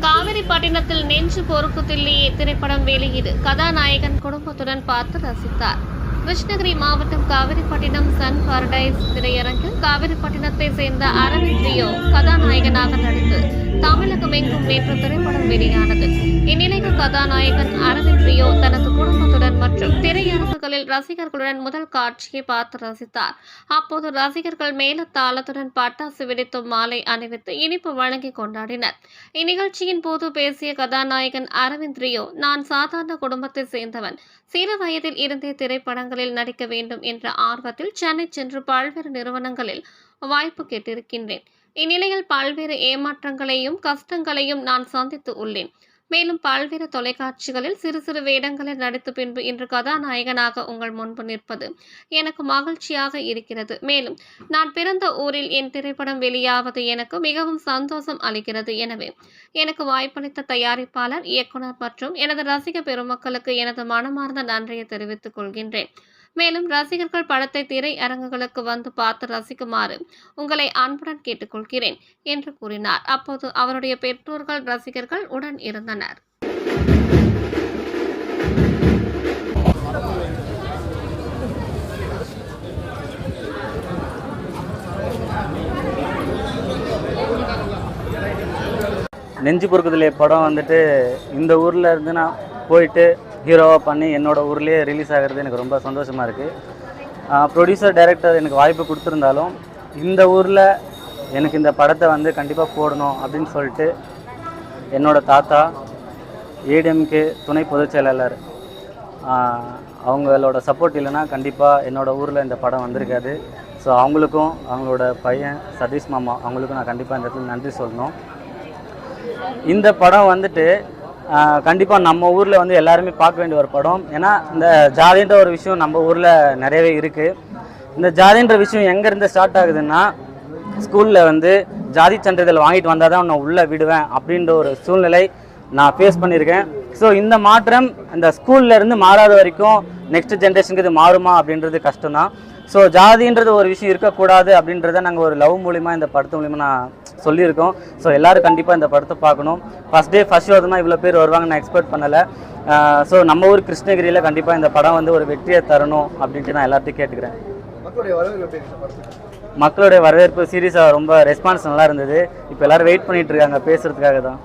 காவிரிப்பட்டினத்தில் நெஞ்சு பொறுக்குதில்லையே திரைப்படம் வெளியீடு. கதாநாயகன் குடும்பத்துடன் பார்த்து ரசித்தார். கிருஷ்ணகிரி மாவட்டம் காவிரிப்பட்டினம் சன் பாரடைஸ் திரையரங்கில் காவிரிப்பட்டினத்தை சேர்ந்த அரவிந்த் ரியோ கதாநாயகனாக நடித்து தமிழகம் எங்கும் நேற்று திரைப்படம் வெளியானது. இந்நிலையில் கதாநாயகன் அரவிந்த் ரியோ தனது குடும்பத்துடன் மற்றும் திரையரங்குகளில் ரசிகர்களுடன் முதல் காட்சியை பார்த்து ரசித்தார். அப்போது ரசிகர்கள் மேலத்தாளத்துடன் பட்டாசு வெடித்தும் மாலை அணிவித்து இனிப்பு வழங்கி கொண்டாடினர். இந்நிகழ்ச்சியின் போது பேசிய கதாநாயகன் அரவிந்த் ரியோ, நான் சாதாரண குடும்பத்தை சேர்ந்தவன். சிறு வயதில் இருந்தே திரைப்படங்களில் நடிக்க வேண்டும் என்ற ஆர்வத்தில் சென்னை சென்று பல்வேறு நிறுவனங்களில் வாய்ப்பு கேட்டிருக்கின்றேன். இந்நிலையில் பல்வேறு ஏமாற்றங்களையும் கஷ்டங்களையும் நான் சந்தித்து உள்ளேன். மேலும் பல்வேறு தொலைக்காட்சிகளில் சிறு சிறு வேடங்களில் நடித்த பின்பு இன்று கதாநாயகனாக உங்கள் முன்பு நிற்பது எனக்கு மகிழ்ச்சியாக இருக்கிறது. மேலும் நான் பிறந்த ஊரில் என் திரைப்படம் வெளியாவது எனக்கு மிகவும் சந்தோஷம் அளிக்கிறது. எனவே எனக்கு வாய்ப்பளித்த தயாரிப்பாளர், இயக்குனர் மற்றும் எனது ரசிக பெருமக்களுக்கு எனது மனமார்ந்த நன்றியை தெரிவித்துக் கொள்கின்றேன். மேலும் ரசிகர்கள் படத்தை திரையரங்குகளுக்கு வந்து பார்த்து ரசிக்குமாறு உங்களை அன்புடன் கேட்டுக்கொள்கிறேன் என்று கூறினார். அப்போது அவருடைய பெற்றோர்கள், ரசிகர்கள் உடன் இருந்தனர். நெஞ்சு பொறுக்குதிலே படம் வந்துட்டு இந்த ஊரில் இருந்து நான் போயிட்டு ஹீரோவாக பண்ணி என்னோடய ஊர்லேயே ரிலீஸ் ஆகிறது எனக்கு ரொம்ப சந்தோஷமாக இருக்குது. ப்ரொடியூசர், டைரக்டர் எனக்கு வாய்ப்பு கொடுத்துருந்தாலும் இந்த ஊரில் எனக்கு இந்த படத்தை வந்து கண்டிப்பாக போடணும் அப்படின்னு சொல்லிட்டு என்னோடய தாத்தா, ஏடிஎம்கே துணை பொதுச் செயலாளர், அவங்களோட சப்போர்ட் இல்லைன்னா கண்டிப்பாக என்னோடய ஊரில் இந்த படம் வந்திருக்காது. ஸோ அவங்களுக்கும் அவங்களோட பையன் சதீஷ் மாமா அவங்களுக்கும் நான் கண்டிப்பாக இந்த இடத்துல நன்றி சொல்லணும். இந்த படம் வந்துட்டு கண்டிப்பாக நம்ம ஊரில் வந்து எல்லாருமே பார்க்க வேண்டிய ஒரு படம். ஏன்னா இந்த ஜாதின்ற ஒரு விஷயம் நம்ம ஊரில் நிறையவே இருக்குது. இந்த ஜாதின்ற விஷயம் எங்கேருந்து ஸ்டார்ட் ஆகுதுன்னா, ஸ்கூலில் வந்து ஜாதி சான்றிதழ் வாங்கிட்டு வந்தால் தான் நான் உள்ளே விடுவேன் அப்படின்ற ஒரு சூழ்நிலை நான் ஃபேஸ் பண்ணியிருக்கேன். ஸோ இந்த மாற்றம் இந்த ஸ்கூல்லேருந்து மாறாத வரைக்கும் நெக்ஸ்ட் ஜென்ரேஷனுக்கு இது மாறுமா அப்படின்றது கஷ்டம்தான். ஸோ ஜாதின்றது ஒரு விஷயம் இருக்கக்கூடாது அப்படின்றத நாங்கள் ஒரு லவ் மூலிமா இந்த படத்து மூலிமா நான் சொல்லியிருக்கோம். ஸோ எல்லோரும் கண்டிப்பாக இந்த படத்தை பார்க்கணும். ஃபஸ்ட் டே ஃபஸ்ட் ஷோ தான் இவ்வளோ பேர் வருவாங்க நான் எக்ஸ்பெக்ட் பண்ணலை. ஸோ நம்ம ஊர் கிருஷ்ணகிரியில் கண்டிப்பாக இந்த படம் வந்து ஒரு வெற்றியை தரணும் அப்படின்ட்டு நான் எல்லாத்தையும் கேட்டுக்கிறேன். மக்களுடைய வரவேற்பு சீரியஸாக ரொம்ப ரெஸ்பான்ஸ் நல்லா இருந்தது. இப்போ எல்லோரும் வெயிட் பண்ணிட்டு இருக்காங்க பேசுறதுக்காக தான்.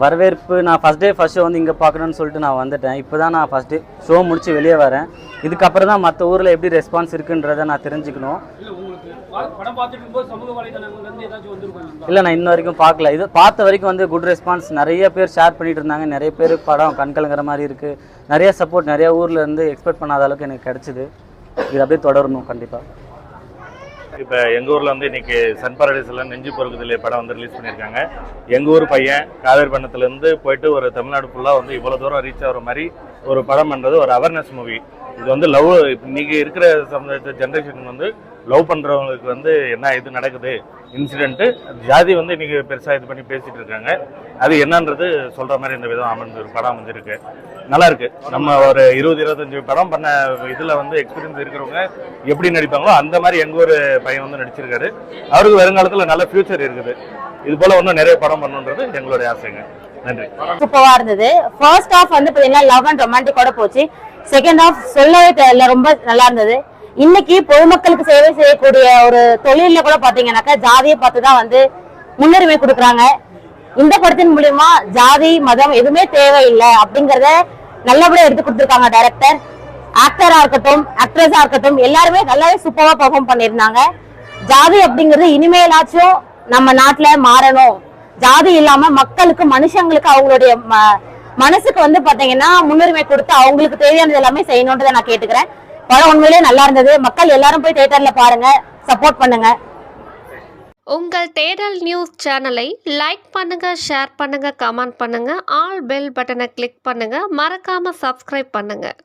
வரவேற்பு நான் ஃபஸ்ட் டே ஃபஸ்ட் ஷோ வந்து இங்கே பார்க்கணுன்னு சொல்லிட்டு நான் வந்துட்டேன். இப்போ தான் நான் ஃபஸ்ட் டே ஷோ முடித்து வெளியே வரேன். இதுக்கப்புறம் தான் மற்ற ஊரில் எப்படி ரெஸ்பான்ஸ் இருக்குன்றதை நான் தெரிஞ்சுக்கணும். இல்லை, நான் இன்ன வரைக்கும் பார்க்கல. இது பார்த்த வரைக்கும் வந்து குட் ரெஸ்பான்ஸ், நிறைய பேர் ஷேர் பண்ணிட்டு இருந்தாங்க. நிறைய பேர் படம் கண்கலங்கிற மாதிரி இருக்குது. நிறைய சப்போர்ட் நிறைய ஊரில் இருந்து எக்ஸ்பெக்ட் பண்ணாத அளவுக்கு எனக்கு கிடச்சிது. இது அப்படியே தொடரணும் கண்டிப்பாக. இப்போ எங்கள் ஊரில் வந்து இன்றைக்கி சன் பாரடைஸில் நெஞ்சு பொறுக்குதிலே படம் வந்து ரிலீஸ் பண்ணியிருக்காங்க. எங்கள் ஊர் பையன் காவேரிப்பட்டினத்துலேருந்து போயிட்டு ஒரு தமிழ்நாடு ஃபுல்லாக வந்து இவ்வளோ தூரம் ரீச் ஆகிற மாதிரி ஒரு படம் பண்ணுறது ஒரு அவேர்னஸ் மூவி. இது வந்து லவ், இன்றைக்கி இருக்கிற ஜென்ரேஷன் வந்து லவ் பண்ணுறவங்களுக்கு வந்து என்ன இது நடக்குது இன்சிடென்ட்டு, ஜாதி வந்து இன்றைக்கி பெருசாக இது பண்ணி பேசிகிட்டு இருக்காங்க. அது என்னன்றது சொல்கிற மாதிரி இந்த விதம் ஒரு படம் வந்துருக்கு. நல்லாயிருக்கு. நம்ம ஒரு 20-25 படம் பண்ண இதில் வந்து எக்ஸ்பீரியன்ஸ் இருக்கிறவங்க எப்படி நடிப்பாங்களோ அந்த மாதிரி எங்கள் ஒரு பையன் வந்து நடிச்சிருக்காரு. அவருக்கு வருங்காலத்தில் நல்ல ஃபியூச்சர் இருக்குது. இது போல் இன்னும் நிறைய படம் பண்ணணுன்றது எங்களுடைய ஆசைங்க. நன்றி. சூப்பரா இருந்தது. ஃபர்ஸ்ட் ஹாஃப் வந்து பாத்தீங்கன்னா லவ் அண்ட் ரொமான்டிக்கோட போச்சு. செகண்ட் ஹாஃப் சொல்லவே தெரியல, ரொம்ப நல்லா இருந்தது. இன்னைக்கு பொதுமக்களுக்கு சேவை செய்யக்கூடிய ஒரு தொழில கூட பாத்தீங்கன்னாக்கா ஜாதியை பார்த்துதான் வந்து முன்னுரிமை கொடுக்குறாங்க. இந்த படத்தின் மூலியமா ஜாதி மதம் எதுவுமே தேவையில்லை அப்படிங்கறத நல்லபடியா எடுத்து கொடுத்துருக்காங்க டைரக்டர். ஆக்டரா இருக்கட்டும், ஆக்ட்ரஸா இருக்கட்டும், எல்லாருமே நல்லாவே சூப்பரா பெர்ஃபார்ம் பண்ணிருந்தாங்க. ஜாதி அப்படிங்கிறது இனிமேலாச்சும் நம்ம நாட்டுல மாறணும். ஜாதி இல்லாம மக்களுக்கு, மனுஷங்களுக்கு அவங்களுடைய மனசுக்கு வந்து பாத்தீங்கன்னா முன்னுரிமை கொடுத்து அவங்களுக்கு தேவையானது எல்லாமே செய்யணும்ன்றதை நான் கேட்டுக்கிறேன். படம் உண்மையிலேயே நல்லா இருந்தது. மக்கள் எல்லாரும் போய் தியேட்டர்ல பாருங்க, சப்போர்ட் பண்ணுங்க. உங்கள் தேடல் நியூஸ் சேனலை லைக் பண்ணுங்க, ஷேர் பண்ணுங்க, கமெண்ட் பண்ணுங்க, ஆல் பெல் பட்டனை கிளிக் பண்ணுங்க, மறக்காம சப்ஸ்கிரைப் பண்ணுங்க.